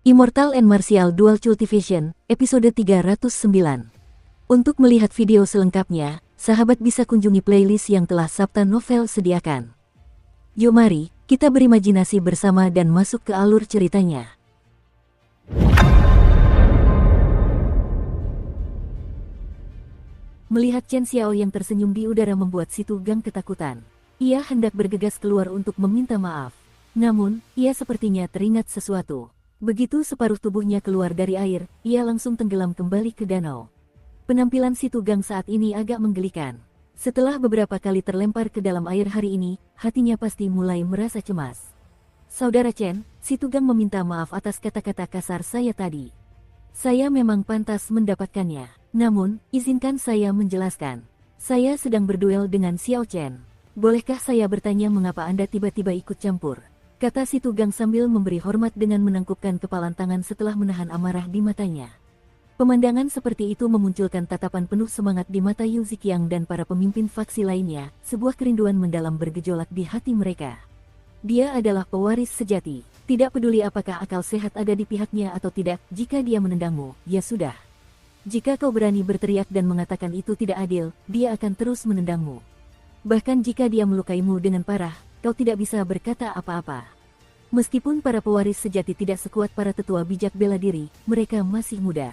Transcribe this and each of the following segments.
Immortal and Martial Dual Cultivation, episode 309. Untuk melihat video selengkapnya, sahabat bisa kunjungi playlist yang telah Sabta Novel sediakan. Yuk mari, kita berimajinasi bersama dan masuk ke alur ceritanya. Melihat Chen Xiao yang tersenyum di udara membuat si Tugang ketakutan. Ia hendak bergegas keluar untuk meminta maaf. Namun, ia sepertinya teringat sesuatu. Begitu separuh tubuhnya keluar dari air, ia langsung tenggelam kembali ke danau. Penampilan si Tugang saat ini agak menggelikan. Setelah beberapa kali terlempar ke dalam air hari ini, hatinya pasti mulai merasa cemas. Saudara Chen, si Tugang meminta maaf atas kata-kata kasar saya tadi. Saya memang pantas mendapatkannya. Namun, izinkan saya menjelaskan. Saya sedang berduel dengan Xiao Chen. Bolehkah saya bertanya mengapa Anda tiba-tiba ikut campur? Kata si Tugang sambil memberi hormat dengan menangkupkan kepalan tangan setelah menahan amarah di matanya. Pemandangan seperti itu memunculkan tatapan penuh semangat di mata Yu Ziqiang dan para pemimpin faksi lainnya, sebuah kerinduan mendalam bergejolak di hati mereka. Dia adalah pewaris sejati, tidak peduli apakah akal sehat ada di pihaknya atau tidak, jika dia menendangmu, ya sudah. Jika kau berani berteriak dan mengatakan itu tidak adil, dia akan terus menendangmu. Bahkan jika dia melukaimu dengan parah, kau tidak bisa berkata apa-apa. Meskipun para pewaris sejati tidak sekuat para tetua bijak bela diri, mereka masih muda.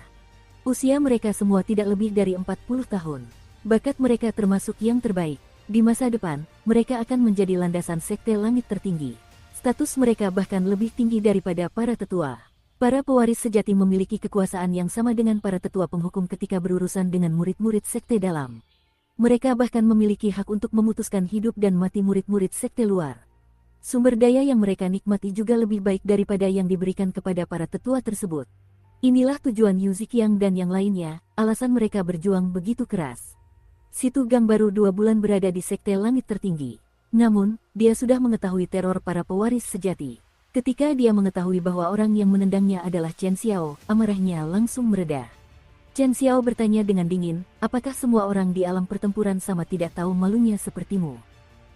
Usia mereka semua tidak lebih dari 40 tahun. Bakat mereka termasuk yang terbaik. Di masa depan, mereka akan menjadi landasan sekte langit tertinggi. Status mereka bahkan lebih tinggi daripada para tetua. Para pewaris sejati memiliki kekuasaan yang sama dengan para tetua penghukum ketika berurusan dengan murid-murid sekte dalam. Mereka bahkan memiliki hak untuk memutuskan hidup dan mati murid-murid sekte luar. Sumber daya yang mereka nikmati juga lebih baik daripada yang diberikan kepada para tetua tersebut. Inilah tujuan Yu Ziqiang dan yang lainnya, alasan mereka berjuang begitu keras. Si Tugang baru 2 bulan berada di sekte langit tertinggi. Namun, dia sudah mengetahui teror para pewaris sejati. Ketika dia mengetahui bahwa orang yang menendangnya adalah Chen Xiao, amarahnya langsung mereda. Chen Xiao bertanya dengan dingin, apakah semua orang di alam pertempuran sama tidak tahu malunya sepertimu?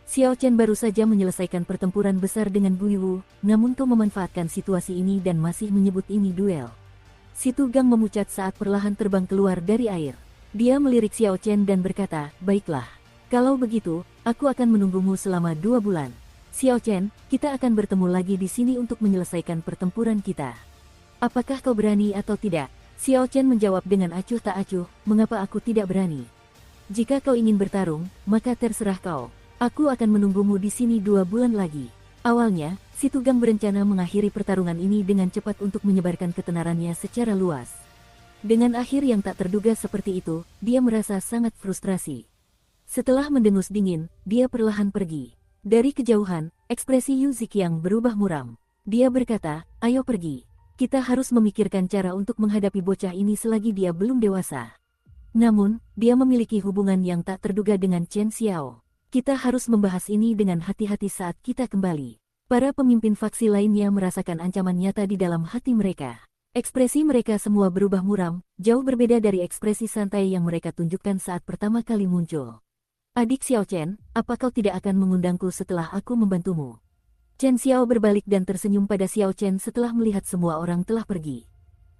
Xiao Chen baru saja menyelesaikan pertempuran besar dengan Gui Wu, namun kau memanfaatkan situasi ini dan masih menyebut ini duel. Si Tugang memucat saat perlahan terbang keluar dari air. Dia melirik Xiao Chen dan berkata, baiklah. Kalau begitu, aku akan menunggumu selama 2 bulan. Xiao Chen, kita akan bertemu lagi di sini untuk menyelesaikan pertempuran kita. Apakah kau berani atau tidak? Xiao Chen menjawab dengan acuh tak acuh, mengapa aku tidak berani? Jika kau ingin bertarung, maka terserah kau. Aku akan menunggumu di sini 2 bulan lagi. Awalnya, si Tugang berencana mengakhiri pertarungan ini dengan cepat untuk menyebarkan ketenarannya secara luas. Dengan akhir yang tak terduga seperti itu, dia merasa sangat frustrasi. Setelah mendengus dingin, dia perlahan pergi. Dari kejauhan, ekspresi Yu Ziqiang berubah muram. Dia berkata, ayo pergi. Kita harus memikirkan cara untuk menghadapi bocah ini selagi dia belum dewasa. Namun, dia memiliki hubungan yang tak terduga dengan Chen Xiao. Kita harus membahas ini dengan hati-hati saat kita kembali. Para pemimpin faksi lainnya merasakan ancaman nyata di dalam hati mereka. Ekspresi mereka semua berubah muram, jauh berbeda dari ekspresi santai yang mereka tunjukkan saat pertama kali muncul. Adik Xiao Chen, apa kau tidak akan mengundangku setelah aku membantumu? Chen Xiao berbalik dan tersenyum pada Xiao Chen setelah melihat semua orang telah pergi.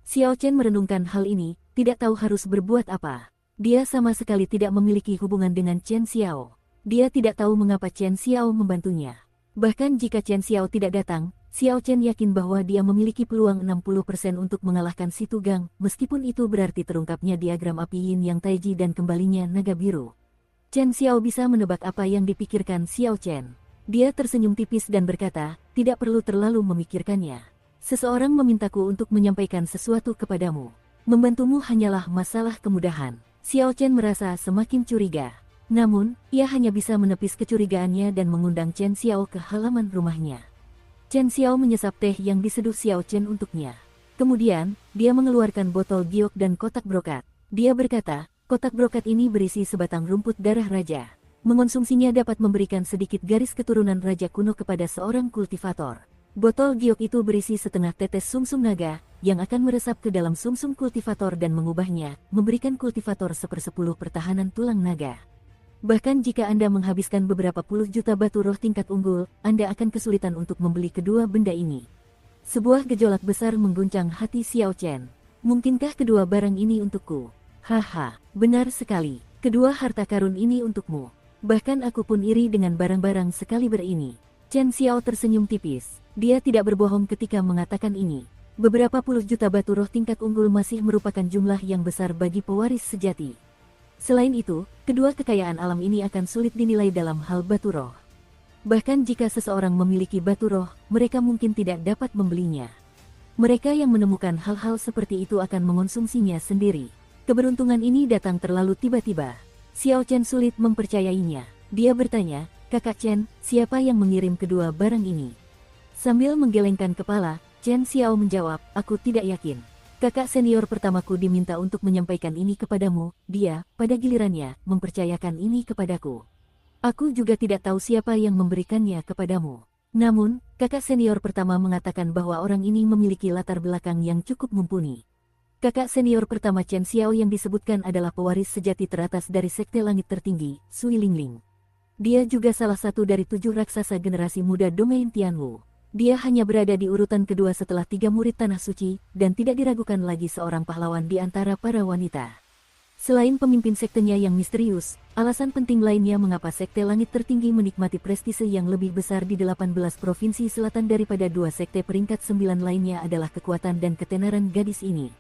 Xiao Chen merenungkan hal ini, tidak tahu harus berbuat apa. Dia sama sekali tidak memiliki hubungan dengan Chen Xiao. Dia tidak tahu mengapa Chen Xiao membantunya. Bahkan jika Chen Xiao tidak datang, Xiao Chen yakin bahwa dia memiliki peluang 60% untuk mengalahkan si Tugang, meskipun itu berarti terungkapnya diagram api yin yang taiji dan kembalinya naga biru. Chen Xiao bisa menebak apa yang dipikirkan Xiao Chen. Dia tersenyum tipis dan berkata, tidak perlu terlalu memikirkannya. Seseorang memintaku untuk menyampaikan sesuatu kepadamu. Membantumu hanyalah masalah kemudahan. Xiao Chen merasa semakin curiga. Namun, ia hanya bisa menepis kecurigaannya dan mengundang Chen Xiao ke halaman rumahnya. Chen Xiao menyesap teh yang diseduh Xiao Chen untuknya. Kemudian, dia mengeluarkan botol giok dan kotak brokat. Dia berkata, kotak brokat ini berisi sebatang rumput darah raja. Mengonsumsinya dapat memberikan sedikit garis keturunan raja kuno kepada seorang kultivator. Botol giok itu berisi setengah tetes sumsum naga, yang akan meresap ke dalam sumsum kultivator dan mengubahnya, memberikan kultivator 1/10 pertahanan tulang naga. Bahkan jika Anda menghabiskan beberapa puluh juta batu roh tingkat unggul, Anda akan kesulitan untuk membeli kedua benda ini. Sebuah gejolak besar mengguncang hati Xiao Chen. Mungkinkah kedua barang ini untukku? Haha, benar sekali. Kedua harta karun ini untukmu. Bahkan aku pun iri dengan barang-barang sekaliber ini. Chen Xiao tersenyum tipis. Dia tidak berbohong ketika mengatakan ini. Beberapa puluh juta batu roh tingkat unggul masih merupakan jumlah yang besar bagi pewaris sejati. Selain itu, kedua kekayaan alam ini akan sulit dinilai dalam hal batu roh. Bahkan jika seseorang memiliki batu roh, mereka mungkin tidak dapat membelinya. Mereka yang menemukan hal-hal seperti itu akan mengonsumsinya sendiri. Keberuntungan ini datang terlalu tiba-tiba. Xiao Chen sulit mempercayainya. Dia bertanya, "Kakak Chen, siapa yang mengirim kedua barang ini?" Sambil menggelengkan kepala, Chen Xiao menjawab, "Aku tidak yakin. Kakak senior pertamaku diminta untuk menyampaikan ini kepadamu, dia, pada gilirannya, mempercayakan ini kepadaku. Aku juga tidak tahu siapa yang memberikannya kepadamu. Namun, kakak senior pertama mengatakan bahwa orang ini memiliki latar belakang yang cukup mumpuni." Kakak senior pertama Chen Xiao yang disebutkan adalah pewaris sejati teratas dari Sekte Langit Tertinggi, Sui Lingling. Dia juga salah satu dari 7 raksasa generasi muda domain Tianwu. Dia hanya berada di urutan kedua setelah 3 murid Tanah Suci, dan tidak diragukan lagi seorang pahlawan di antara para wanita. Selain pemimpin sektenya yang misterius, alasan penting lainnya mengapa Sekte Langit Tertinggi menikmati prestise yang lebih besar di 18 provinsi selatan daripada 2 sekte peringkat 9 lainnya adalah kekuatan dan ketenaran gadis ini.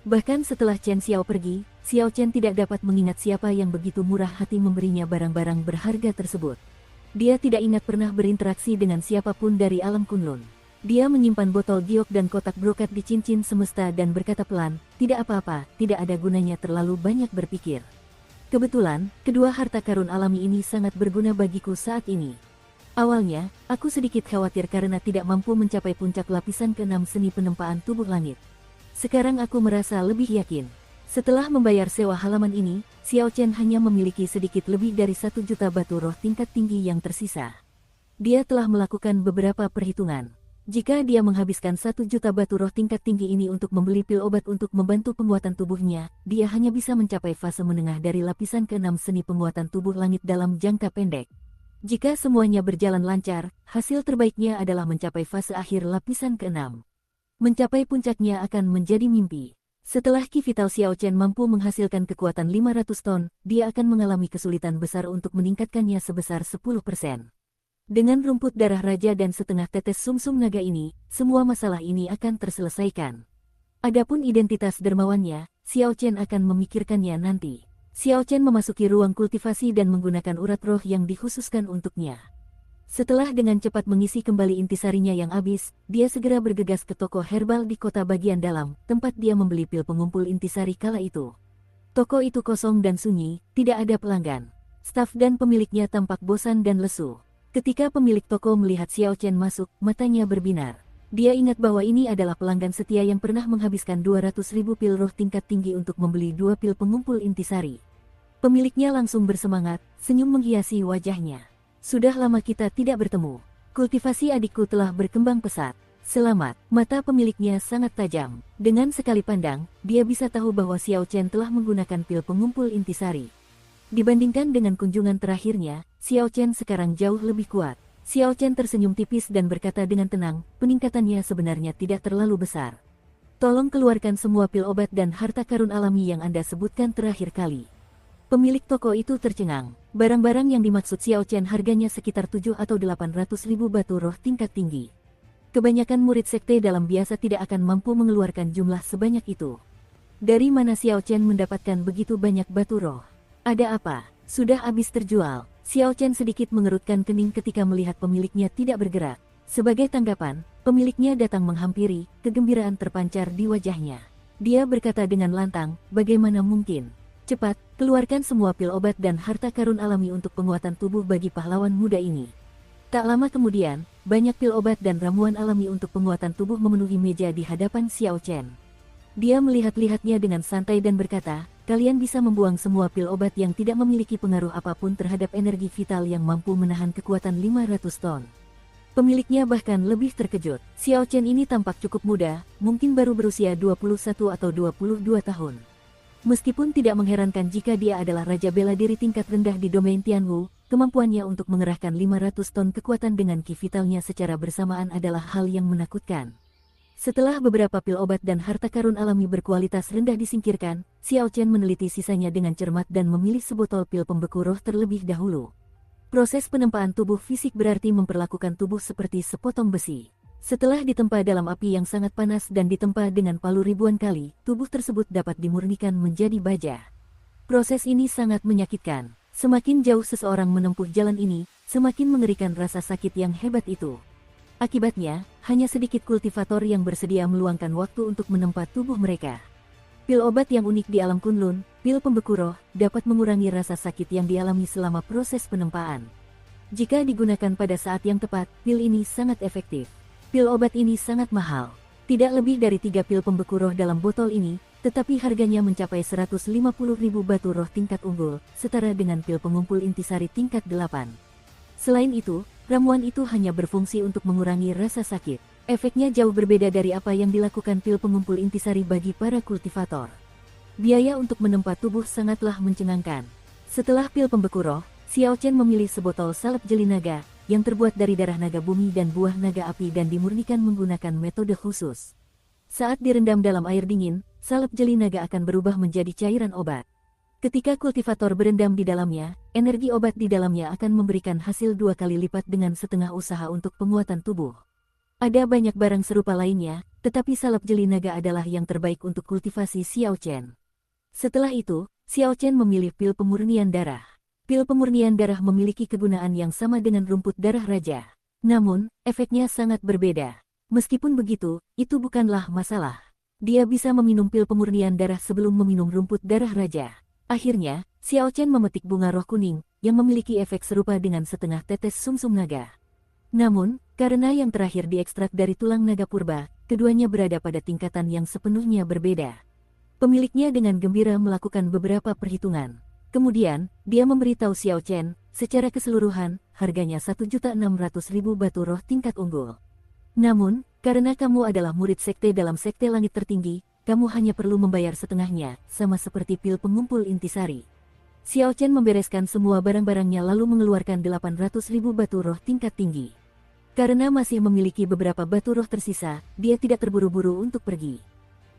Bahkan setelah Chen Xiao pergi, Xiao Chen tidak dapat mengingat siapa yang begitu murah hati memberinya barang-barang berharga tersebut. Dia tidak ingat pernah berinteraksi dengan siapapun dari alam Kunlun. Dia menyimpan botol giok dan kotak brokat di cincin semesta dan berkata pelan, "Tidak apa-apa, tidak ada gunanya terlalu banyak berpikir. Kebetulan, kedua harta karun alami ini sangat berguna bagiku saat ini." Awalnya, aku sedikit khawatir karena tidak mampu mencapai puncak lapisan ke-6 seni penempaan tubuh langit. Sekarang aku merasa lebih yakin. Setelah membayar sewa halaman ini, Xiao Chen hanya memiliki sedikit lebih dari 1 juta batu roh tingkat tinggi yang tersisa. Dia telah melakukan beberapa perhitungan. Jika dia menghabiskan 1 juta batu roh tingkat tinggi ini untuk membeli pil obat untuk membantu penguatan tubuhnya, dia hanya bisa mencapai fase menengah dari lapisan ke-6 seni penguatan tubuh langit dalam jangka pendek. Jika semuanya berjalan lancar, hasil terbaiknya adalah mencapai fase akhir lapisan ke-6. Mencapai puncaknya akan menjadi mimpi. Setelah Ki Vital Xiao Chen mampu menghasilkan kekuatan 500 ton, dia akan mengalami kesulitan besar untuk meningkatkannya sebesar 10%. Dengan rumput darah raja dan setengah tetes sumsum naga ini, semua masalah ini akan terselesaikan. Adapun identitas dermawannya, Xiao Chen akan memikirkannya nanti. Xiao Chen memasuki ruang kultivasi dan menggunakan urat roh yang dikhususkan untuknya. Setelah dengan cepat mengisi kembali intisarinya yang habis, dia segera bergegas ke toko herbal di kota bagian dalam, tempat dia membeli pil pengumpul intisari kala itu. Toko itu kosong dan sunyi, tidak ada pelanggan. Staf dan pemiliknya tampak bosan dan lesu. Ketika pemilik toko melihat Xiao Chen masuk, matanya berbinar. Dia ingat bahwa ini adalah pelanggan setia yang pernah menghabiskan 200.000 pil roh tingkat tinggi untuk membeli 2 pil pengumpul intisari. Pemiliknya langsung bersemangat, senyum menghiasi wajahnya. "Sudah lama kita tidak bertemu. Kultivasi adikku telah berkembang pesat. Selamat." Mata pemiliknya sangat tajam. Dengan sekali pandang, dia bisa tahu bahwa Xiao Chen telah menggunakan pil pengumpul intisari. Dibandingkan dengan kunjungan terakhirnya, Xiao Chen sekarang jauh lebih kuat. Xiao Chen tersenyum tipis dan berkata dengan tenang, "Peningkatannya sebenarnya tidak terlalu besar. Tolong keluarkan semua pil obat dan harta karun alami yang Anda sebutkan terakhir kali." Pemilik toko itu tercengang. Barang-barang yang dimaksud Xiao Chen harganya sekitar 7 atau 800.000 batu roh tingkat tinggi. Kebanyakan murid sekte dalam biasa tidak akan mampu mengeluarkan jumlah sebanyak itu. Dari mana Xiao Chen mendapatkan begitu banyak batu roh? Ada apa? Sudah habis terjual. Xiao Chen sedikit mengerutkan kening ketika melihat pemiliknya tidak bergerak. Sebagai tanggapan, pemiliknya datang menghampiri, kegembiraan terpancar di wajahnya. Dia berkata dengan lantang, "Bagaimana mungkin? Cepat, keluarkan semua pil obat dan harta karun alami untuk penguatan tubuh bagi pahlawan muda ini." Tak lama kemudian, banyak pil obat dan ramuan alami untuk penguatan tubuh memenuhi meja di hadapan Xiao Chen. Dia melihat-lihatnya dengan santai dan berkata, "Kalian bisa membuang semua pil obat yang tidak memiliki pengaruh apapun terhadap energi vital yang mampu menahan kekuatan 500 ton. Pemiliknya bahkan lebih terkejut. Xiao Chen ini tampak cukup muda, mungkin baru berusia 21 atau 22 tahun. Meskipun tidak mengherankan jika dia adalah raja bela diri tingkat rendah di domain Tianwu, kemampuannya untuk mengerahkan 500 ton kekuatan dengan ki vitalnya secara bersamaan adalah hal yang menakutkan. Setelah beberapa pil obat dan harta karun alami berkualitas rendah disingkirkan, Xiao Chen meneliti sisanya dengan cermat dan memilih sebotol pil pembeku roh terlebih dahulu. Proses penempaan tubuh fisik berarti memperlakukan tubuh seperti sepotong besi. Setelah ditempa dalam api yang sangat panas dan ditempa dengan palu ribuan kali, tubuh tersebut dapat dimurnikan menjadi baja. Proses ini sangat menyakitkan. Semakin jauh seseorang menempuh jalan ini, semakin mengerikan rasa sakit yang hebat itu. Akibatnya, hanya sedikit kultivator yang bersedia meluangkan waktu untuk menempa tubuh mereka. Pil obat yang unik di alam Kunlun, pil pembeku roh, dapat mengurangi rasa sakit yang dialami selama proses penempaan. Jika digunakan pada saat yang tepat, pil ini sangat efektif. Pil obat ini sangat mahal. Tidak lebih dari 3 pil pembeku roh dalam botol ini, tetapi harganya mencapai 150.000 batu roh tingkat unggul, setara dengan pil pengumpul intisari tingkat 8. Selain itu, ramuan itu hanya berfungsi untuk mengurangi rasa sakit. Efeknya jauh berbeda dari apa yang dilakukan pil pengumpul intisari bagi para kultivator. Biaya untuk menempa tubuh sangatlah mencengangkan. Setelah pil pembeku roh, Xiao Chen memilih sebotol salep jeli naga, yang terbuat dari darah naga bumi dan buah naga api dan dimurnikan menggunakan metode khusus. Saat direndam dalam air dingin, salep jeli naga akan berubah menjadi cairan obat. Ketika kultivator berendam di dalamnya, energi obat di dalamnya akan memberikan hasil 2 kali lipat dengan setengah usaha untuk penguatan tubuh. Ada banyak barang serupa lainnya, tetapi salep jeli naga adalah yang terbaik untuk kultivasi Xiao Chen. Setelah itu, Xiao Chen memilih pil pemurnian darah. Pil pemurnian darah memiliki kegunaan yang sama dengan rumput darah raja. Namun, efeknya sangat berbeda. Meskipun begitu, itu bukanlah masalah. Dia bisa meminum pil pemurnian darah sebelum meminum rumput darah raja. Akhirnya, Xiao Chen memetik bunga roh kuning, yang memiliki efek serupa dengan setengah tetes sumsum naga. Namun, karena yang terakhir diekstrak dari tulang naga purba, keduanya berada pada tingkatan yang sepenuhnya berbeda. Pemiliknya dengan gembira melakukan beberapa perhitungan. Kemudian, dia memberitahu Xiao Chen, secara keseluruhan, harganya 1.600.000 batu roh tingkat unggul. Namun, karena kamu adalah murid sekte dalam sekte langit tertinggi, kamu hanya perlu membayar setengahnya, sama seperti pil pengumpul intisari. Xiao Chen membereskan semua barang-barangnya lalu mengeluarkan 800.000 batu roh tingkat tinggi. Karena masih memiliki beberapa batu roh tersisa, dia tidak terburu-buru untuk pergi.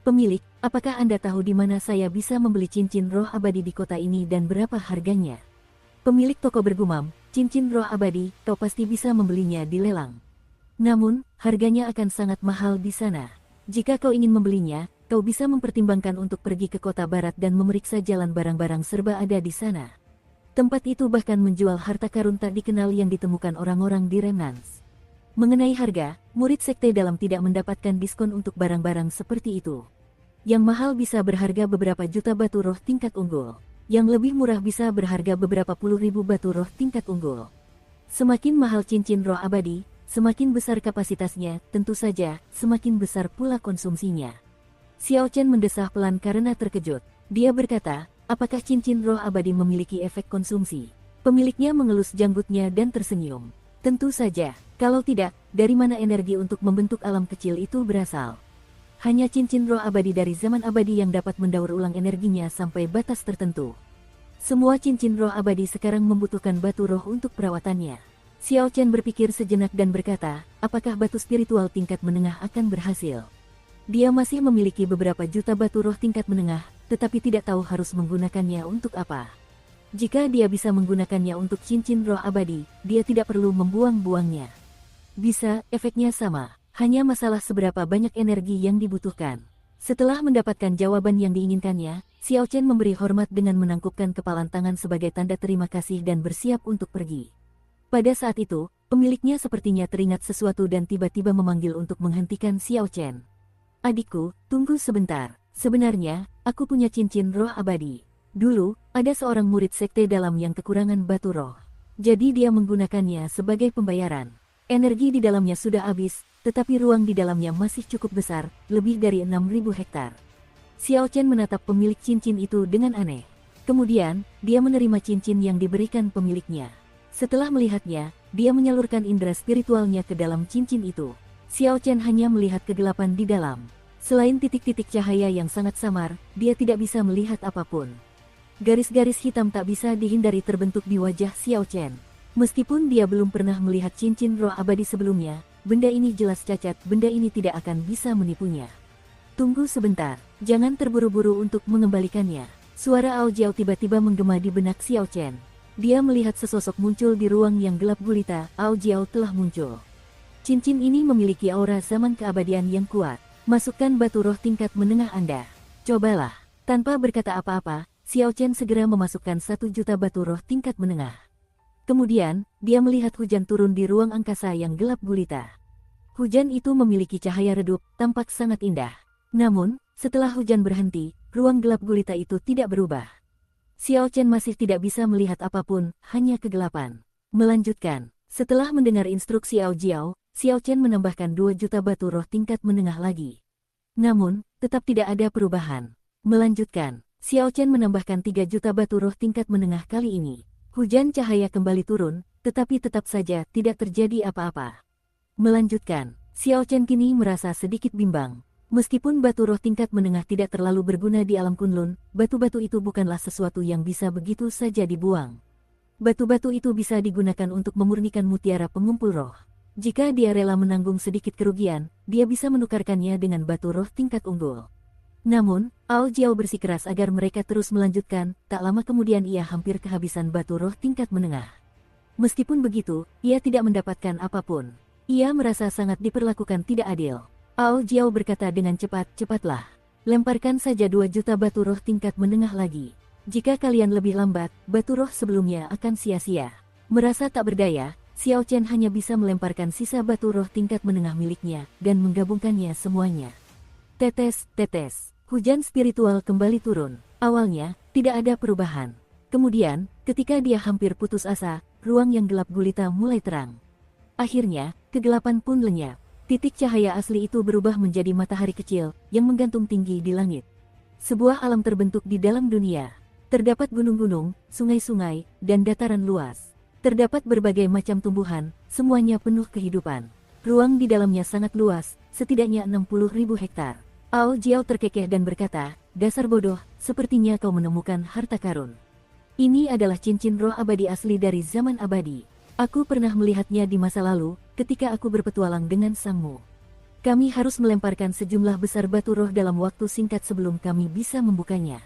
Pemilik, apakah Anda tahu di mana saya bisa membeli cincin roh abadi di kota ini dan berapa harganya? Pemilik toko bergumam, cincin roh abadi, kau pasti bisa membelinya di lelang. Namun, harganya akan sangat mahal di sana. Jika kau ingin membelinya, kau bisa mempertimbangkan untuk pergi ke kota barat dan memeriksa jalan barang-barang serba ada di sana. Tempat itu bahkan menjual harta karun tak dikenal yang ditemukan orang-orang di Remnants. Mengenai harga, murid sekte dalam tidak mendapatkan diskon untuk barang-barang seperti itu. Yang mahal bisa berharga beberapa juta batu roh tingkat unggul. Yang lebih murah bisa berharga beberapa puluh ribu batu roh tingkat unggul. Semakin mahal cincin roh abadi, semakin besar kapasitasnya, tentu saja, semakin besar pula konsumsinya. Xiao Chen mendesah pelan karena terkejut. Dia berkata, apakah cincin roh abadi memiliki efek konsumsi? Pemiliknya mengelus janggutnya dan tersenyum. Tentu saja, kalau tidak, dari mana energi untuk membentuk alam kecil itu berasal? Hanya cincin roh abadi dari zaman abadi yang dapat mendaur ulang energinya sampai batas tertentu. Semua cincin roh abadi sekarang membutuhkan batu roh untuk perawatannya. Xiao Chen berpikir sejenak dan berkata, apakah batu spiritual tingkat menengah akan berhasil? Dia masih memiliki beberapa juta batu roh tingkat menengah, tetapi tidak tahu harus menggunakannya untuk apa. Jika dia bisa menggunakannya untuk cincin roh abadi, dia tidak perlu membuang-buangnya. Bisa, efeknya sama, hanya masalah seberapa banyak energi yang dibutuhkan. Setelah mendapatkan jawaban yang diinginkannya, Xiao Chen memberi hormat dengan menangkupkan kepalan tangan sebagai tanda terima kasih dan bersiap untuk pergi. Pada saat itu, pemiliknya sepertinya teringat sesuatu dan tiba-tiba memanggil untuk menghentikan Xiao Chen. Adikku, tunggu sebentar. Sebenarnya, aku punya cincin roh abadi. Dulu, ada seorang murid sekte dalam yang kekurangan batu roh. Jadi dia menggunakannya sebagai pembayaran. Energi di dalamnya sudah habis, tetapi ruang di dalamnya masih cukup besar, lebih dari 6.000 hektar. Xiao Chen menatap pemilik cincin itu dengan aneh. Kemudian, dia menerima cincin yang diberikan pemiliknya. Setelah melihatnya, dia menyalurkan indera spiritualnya ke dalam cincin itu. Xiao Chen hanya melihat kegelapan di dalam. Selain titik-titik cahaya yang sangat samar, dia tidak bisa melihat apapun. Garis-garis hitam tak bisa dihindari terbentuk di wajah Xiao Chen. Meskipun dia belum pernah melihat cincin roh abadi sebelumnya, benda ini jelas cacat, benda ini tidak akan bisa menipunya. Tunggu sebentar, jangan terburu-buru untuk mengembalikannya. Suara Ao Jiao tiba-tiba menggema di benak Xiao Chen. Dia melihat sesosok muncul di ruang yang gelap gulita. Ao Jiao telah muncul. Cincin ini memiliki aura zaman keabadian yang kuat. Masukkan batu roh tingkat menengah Anda. Cobalah. Tanpa berkata apa-apa, Xiao Chen segera memasukkan 1 juta batu roh tingkat menengah. Kemudian, dia melihat hujan turun di ruang angkasa yang gelap gulita. Hujan itu memiliki cahaya redup, tampak sangat indah. Namun, setelah hujan berhenti, ruang gelap gulita itu tidak berubah. Xiao Chen masih tidak bisa melihat apapun, hanya kegelapan. Melanjutkan, setelah mendengar instruksi Ao Jiao, Xiao Chen menambahkan 2 juta batu roh tingkat menengah lagi. Namun, tetap tidak ada perubahan. Melanjutkan, Xiao Chen menambahkan 3 juta batu roh tingkat menengah kali ini. Hujan cahaya kembali turun, tetapi tetap saja tidak terjadi apa-apa. Melanjutkan, Xiao Chen kini merasa sedikit bimbang. Meskipun batu roh tingkat menengah tidak terlalu berguna di alam Kunlun, batu-batu itu bukanlah sesuatu yang bisa begitu saja dibuang. Batu-batu itu bisa digunakan untuk memurnikan mutiara pengumpul roh. Jika dia rela menanggung sedikit kerugian, dia bisa menukarkannya dengan batu roh tingkat unggul. Namun, Ao Jiao bersikeras agar mereka terus melanjutkan. Tak lama kemudian ia hampir kehabisan batu roh tingkat menengah. Meskipun begitu, ia tidak mendapatkan apapun. Ia merasa sangat diperlakukan tidak adil. Ao Jiao berkata dengan cepat, cepatlah. Lemparkan saja 2 juta batu roh tingkat menengah lagi. Jika kalian lebih lambat, batu roh sebelumnya akan sia-sia. Merasa tak berdaya, Xiao Chen hanya bisa melemparkan sisa batu roh tingkat menengah miliknya, dan menggabungkannya semuanya. Tetes, tetes. Hujan spiritual kembali turun. Awalnya, tidak ada perubahan. Kemudian, ketika dia hampir putus asa, ruang yang gelap gulita mulai terang. Akhirnya, kegelapan pun lenyap. Titik cahaya asli itu berubah menjadi matahari kecil, yang menggantung tinggi di langit. Sebuah alam terbentuk di dalam dunia. Terdapat gunung-gunung, sungai-sungai, dan dataran luas. Terdapat berbagai macam tumbuhan, semuanya penuh kehidupan. Ruang di dalamnya sangat luas, setidaknya 60.000 hektar. Ao Jiao terkekeh dan berkata, dasar bodoh, sepertinya kau menemukan harta karun. Ini adalah cincin roh abadi asli dari zaman abadi. Aku pernah melihatnya di masa lalu, ketika aku berpetualang dengan sangmu. Kami harus melemparkan sejumlah besar batu roh dalam waktu singkat sebelum kami bisa membukanya.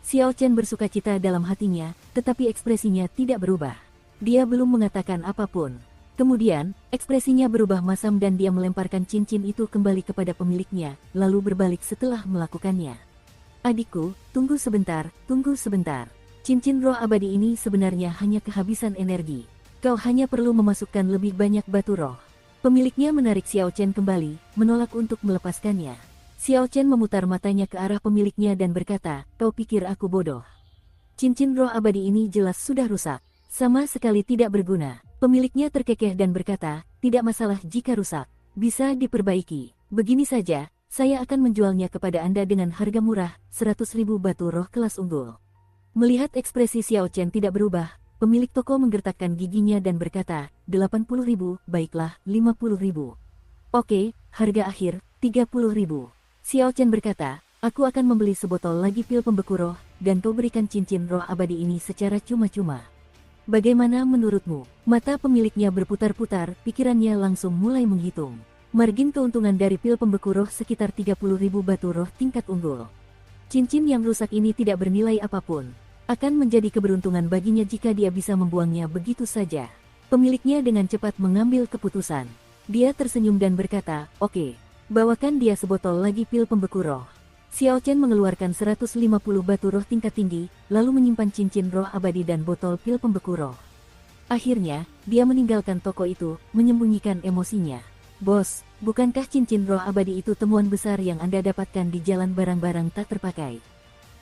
Xiao Chen bersukacita dalam hatinya, tetapi ekspresinya tidak berubah. Dia belum mengatakan apapun. Kemudian, ekspresinya berubah masam dan dia melemparkan cincin itu kembali kepada pemiliknya, lalu berbalik setelah melakukannya. Adikku, tunggu sebentar, tunggu sebentar. Cincin roh abadi ini sebenarnya hanya kehabisan energi. Kau hanya perlu memasukkan lebih banyak batu roh. Pemiliknya menarik Xiao Chen kembali, menolak untuk melepaskannya. Xiao Chen memutar matanya ke arah pemiliknya dan berkata, kau pikir aku bodoh? Cincin roh abadi ini jelas sudah rusak. Sama sekali tidak berguna. Pemiliknya terkekeh dan berkata, tidak masalah jika rusak. Bisa diperbaiki. Begini saja, saya akan menjualnya kepada Anda dengan harga murah, 100.000 batu roh kelas unggul. Melihat ekspresi Xiao Chen tidak berubah, pemilik toko menggertakkan giginya dan berkata, 80.000, baiklah, 50.000. Oke, harga akhir, 30.000. Xiao Chen berkata, aku akan membeli sebotol lagi pil pembeku roh, dan kau berikan cincin roh abadi ini secara cuma-cuma. Bagaimana menurutmu? Mata pemiliknya berputar-putar, pikirannya langsung mulai menghitung. Margin keuntungan dari pil pembeku roh sekitar 30.000 batu roh tingkat unggul. Cincin yang rusak ini tidak bernilai apapun. Akan menjadi keberuntungan baginya jika dia bisa membuangnya begitu saja. Pemiliknya dengan cepat mengambil keputusan. Dia tersenyum dan berkata, oke, bawakan dia sebotol lagi pil pembeku roh. Xiao Chen mengeluarkan 150 batu roh tingkat tinggi, lalu menyimpan cincin roh abadi dan botol pil pembeku roh. Akhirnya, dia meninggalkan toko itu, menyembunyikan emosinya. Bos, bukankah cincin roh abadi itu temuan besar yang Anda dapatkan di jalan barang-barang tak terpakai?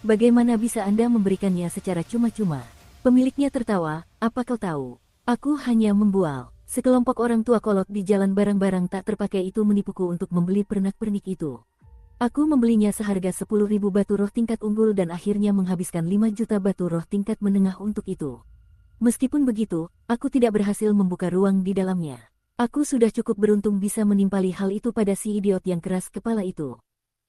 Bagaimana bisa Anda memberikannya secara cuma-cuma? Pemiliknya tertawa, apa kau tahu? Aku hanya membual. Sekelompok orang tua kolot di jalan barang-barang tak terpakai itu menipuku untuk membeli pernak-pernik itu. Aku membelinya seharga 10.000 batu roh tingkat unggul dan akhirnya menghabiskan 5 juta batu roh tingkat menengah untuk itu. Meskipun begitu, aku tidak berhasil membuka ruang di dalamnya. Aku sudah cukup beruntung bisa menimpali hal itu pada si idiot yang keras kepala itu.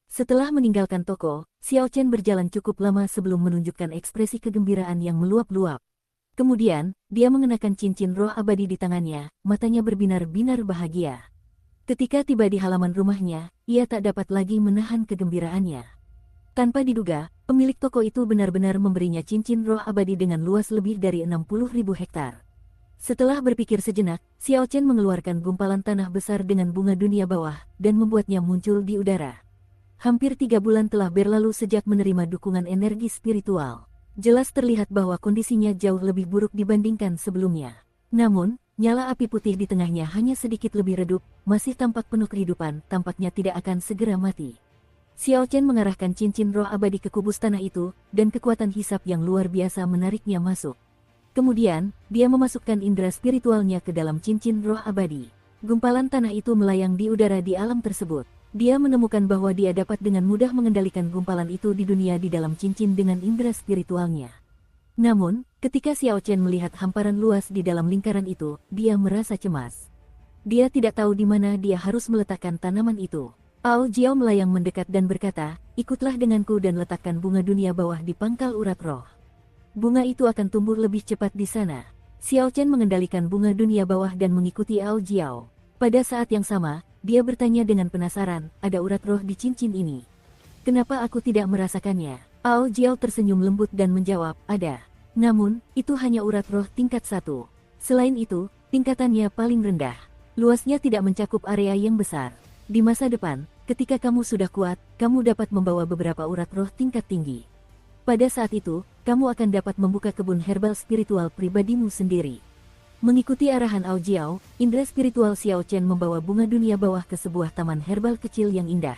Setelah meninggalkan toko, Xiao Chen berjalan cukup lama sebelum menunjukkan ekspresi kegembiraan yang meluap-luap. Kemudian, dia mengenakan cincin roh abadi di tangannya, matanya berbinar-binar bahagia. Ketika tiba di halaman rumahnya, ia tak dapat lagi menahan kegembiraannya. Tanpa diduga, pemilik toko itu benar-benar memberinya cincin roh abadi dengan luas lebih dari 60.000 hektar. Setelah berpikir sejenak, Xiao Chen mengeluarkan gumpalan tanah besar dengan bunga dunia bawah dan membuatnya muncul di udara. Hampir 3 bulan telah berlalu sejak menerima dukungan energi spiritual. Jelas terlihat bahwa kondisinya jauh lebih buruk dibandingkan sebelumnya. Namun, nyala api putih di tengahnya hanya sedikit lebih redup, masih tampak penuh kehidupan, tampaknya tidak akan segera mati. Xiao Chen mengarahkan cincin roh abadi ke kubus tanah itu, dan kekuatan hisap yang luar biasa menariknya masuk. Kemudian, dia memasukkan indera spiritualnya ke dalam cincin roh abadi. Gumpalan tanah itu melayang di udara di alam tersebut. Dia menemukan bahwa dia dapat dengan mudah mengendalikan gumpalan itu di dunia di dalam cincin dengan indera spiritualnya. Namun, ketika Xiao Chen melihat hamparan luas di dalam lingkaran itu, dia merasa cemas. Dia tidak tahu di mana dia harus meletakkan tanaman itu. Ao Jiao melayang mendekat dan berkata, "Ikutlah denganku dan letakkan bunga dunia bawah di pangkal urat roh. Bunga itu akan tumbuh lebih cepat di sana." Xiao Chen mengendalikan bunga dunia bawah dan mengikuti Ao Jiao. Pada saat yang sama, dia bertanya dengan penasaran, "Ada urat roh di cincin ini? Kenapa aku tidak merasakannya?" Ao Jiao tersenyum lembut dan menjawab, "Ada. Namun, itu hanya urat roh tingkat 1. Selain itu, tingkatannya paling rendah. Luasnya tidak mencakup area yang besar. Di masa depan, ketika kamu sudah kuat, kamu dapat membawa beberapa urat roh tingkat tinggi. Pada saat itu, kamu akan dapat membuka kebun herbal spiritual pribadimu sendiri." Mengikuti arahan Ao Jiao, indera spiritual Xiao Chen membawa bunga dunia bawah ke sebuah taman herbal kecil yang indah.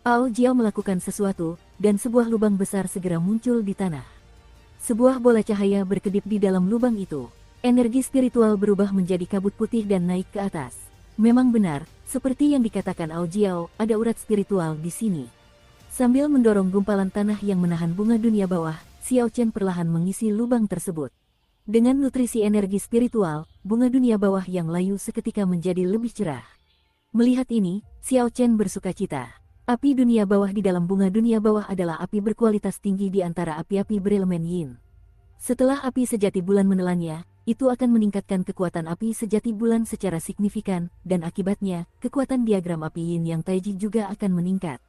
Ao Jiao melakukan sesuatu, dan sebuah lubang besar segera muncul di tanah. Sebuah bola cahaya berkedip di dalam lubang itu. Energi spiritual berubah menjadi kabut putih dan naik ke atas. Memang benar, seperti yang dikatakan Ao Jiao, ada urat spiritual di sini. Sambil mendorong gumpalan tanah yang menahan bunga dunia bawah, Xiao Chen perlahan mengisi lubang tersebut. Dengan nutrisi energi spiritual, bunga dunia bawah yang layu seketika menjadi lebih cerah. Melihat ini, Xiao Chen bersukacita. Api dunia bawah di dalam bunga dunia bawah adalah api berkualitas tinggi di antara api-api berelemen yin. Setelah api sejati bulan menelannya, itu akan meningkatkan kekuatan api sejati bulan secara signifikan, dan akibatnya, kekuatan diagram api yin yang Taiji juga akan meningkat.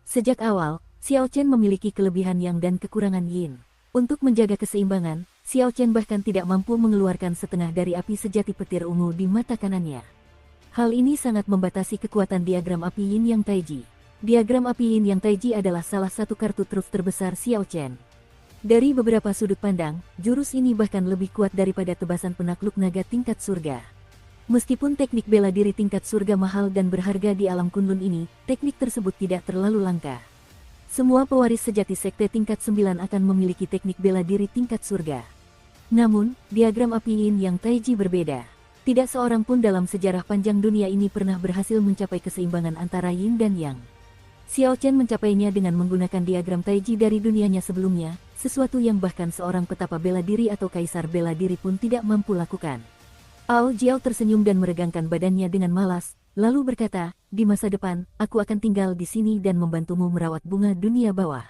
Sejak awal, Xiao Chen memiliki kelebihan yang dan kekurangan yin. Untuk menjaga keseimbangan, Xiao Chen bahkan tidak mampu mengeluarkan setengah dari api sejati petir ungu di mata kanannya. Hal ini sangat membatasi kekuatan diagram api yin yang Taiji. Diagram api yin yang Taiji adalah salah satu kartu truf terbesar Xiao Chen. Dari beberapa sudut pandang, jurus ini bahkan lebih kuat daripada tebasan penakluk naga tingkat surga. Meskipun teknik bela diri tingkat surga mahal dan berharga di alam Kunlun ini, teknik tersebut tidak terlalu langka. Semua pewaris sejati sekte tingkat 9 akan memiliki teknik bela diri tingkat surga. Namun, diagram api yin yang Taiji berbeda. Tidak seorang pun dalam sejarah panjang dunia ini pernah berhasil mencapai keseimbangan antara yin dan yang. Xiao Chen mencapainya dengan menggunakan diagram Taiji dari dunianya sebelumnya, sesuatu yang bahkan seorang petapa bela diri atau kaisar bela diri pun tidak mampu lakukan. Ao Jiao tersenyum dan meregangkan badannya dengan malas, lalu berkata, "Di masa depan, aku akan tinggal di sini dan membantumu merawat bunga dunia bawah.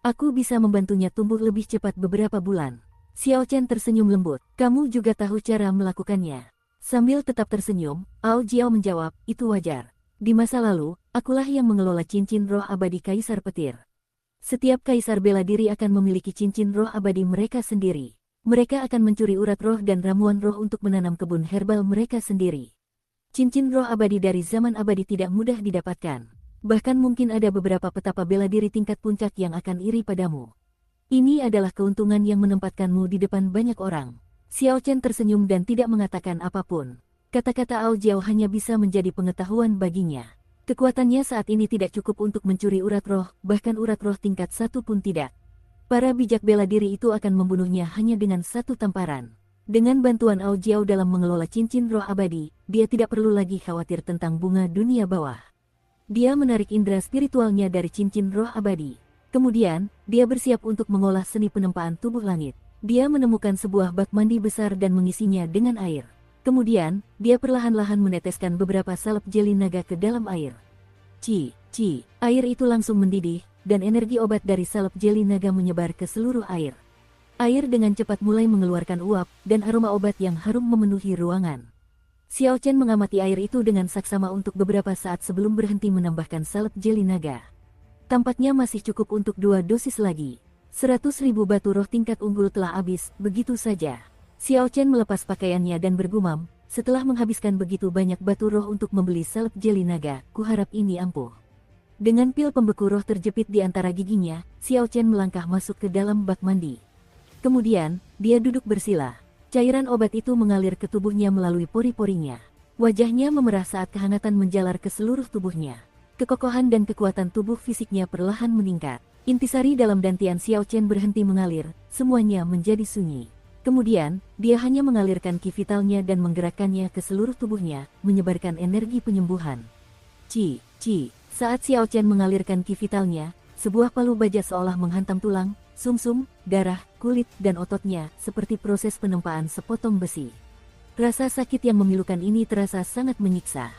Aku bisa membantunya tumbuh lebih cepat beberapa bulan." Xiao Chen tersenyum lembut, "Kamu juga tahu cara melakukannya." Sambil tetap tersenyum, Ao Jiao menjawab, "Itu wajar. Di masa lalu, akulah yang mengelola cincin roh abadi Kaisar Petir. Setiap kaisar bela diri akan memiliki cincin roh abadi mereka sendiri. Mereka akan mencuri urat roh dan ramuan roh untuk menanam kebun herbal mereka sendiri. Cincin roh abadi dari zaman abadi tidak mudah didapatkan. Bahkan mungkin ada beberapa petapa bela diri tingkat puncak yang akan iri padamu. Ini adalah keuntungan yang menempatkanmu di depan banyak orang." Xiao Chen tersenyum dan tidak mengatakan apapun. Kata-kata Ao Jiao hanya bisa menjadi pengetahuan baginya. Kekuatannya saat ini tidak cukup untuk mencuri urat roh, bahkan urat roh tingkat 1 pun tidak. Para bijak bela diri itu akan membunuhnya hanya dengan satu tamparan. Dengan bantuan Ao Jiao dalam mengelola cincin roh abadi, dia tidak perlu lagi khawatir tentang bunga dunia bawah. Dia menarik indera spiritualnya dari cincin roh abadi. Kemudian, dia bersiap untuk mengolah seni penempaan tubuh langit. Dia menemukan sebuah bak mandi besar dan mengisinya dengan air. Kemudian, dia perlahan-lahan meneteskan beberapa salep jeli naga ke dalam air. Air itu langsung mendidih, dan energi obat dari salep jeli naga menyebar ke seluruh air. Air dengan cepat mulai mengeluarkan uap, dan aroma obat yang harum memenuhi ruangan. Xiao Chen mengamati air itu dengan saksama untuk beberapa saat sebelum berhenti menambahkan salep jeli naga. Tampaknya masih cukup untuk 2 dosis lagi. 100.000 batu roh tingkat unggul telah habis, begitu saja. Xiao Chen melepas pakaiannya dan bergumam, setelah menghabiskan begitu banyak batu roh untuk membeli salep jeli naga, kuharap ini ampuh. Dengan pil pembeku roh terjepit di antara giginya, Xiao Chen melangkah masuk ke dalam bak mandi. Kemudian, dia duduk bersila. Cairan obat itu mengalir ke tubuhnya melalui pori-porinya. Wajahnya memerah saat kehangatan menjalar ke seluruh tubuhnya. Kekokohan dan kekuatan tubuh fisiknya perlahan meningkat. Intisari dalam dantian Xiao Chen berhenti mengalir, semuanya menjadi sunyi. Kemudian, dia hanya mengalirkan ki vitalnya dan menggerakkannya ke seluruh tubuhnya, menyebarkan energi penyembuhan. Ci. Saat Xiao Chen mengalirkan ki vitalnya, sebuah palu baja seolah menghantam tulang, sumsum, darah, kulit, dan ototnya, seperti proses penempaan sepotong besi. Rasa sakit yang memilukan ini terasa sangat menyiksa.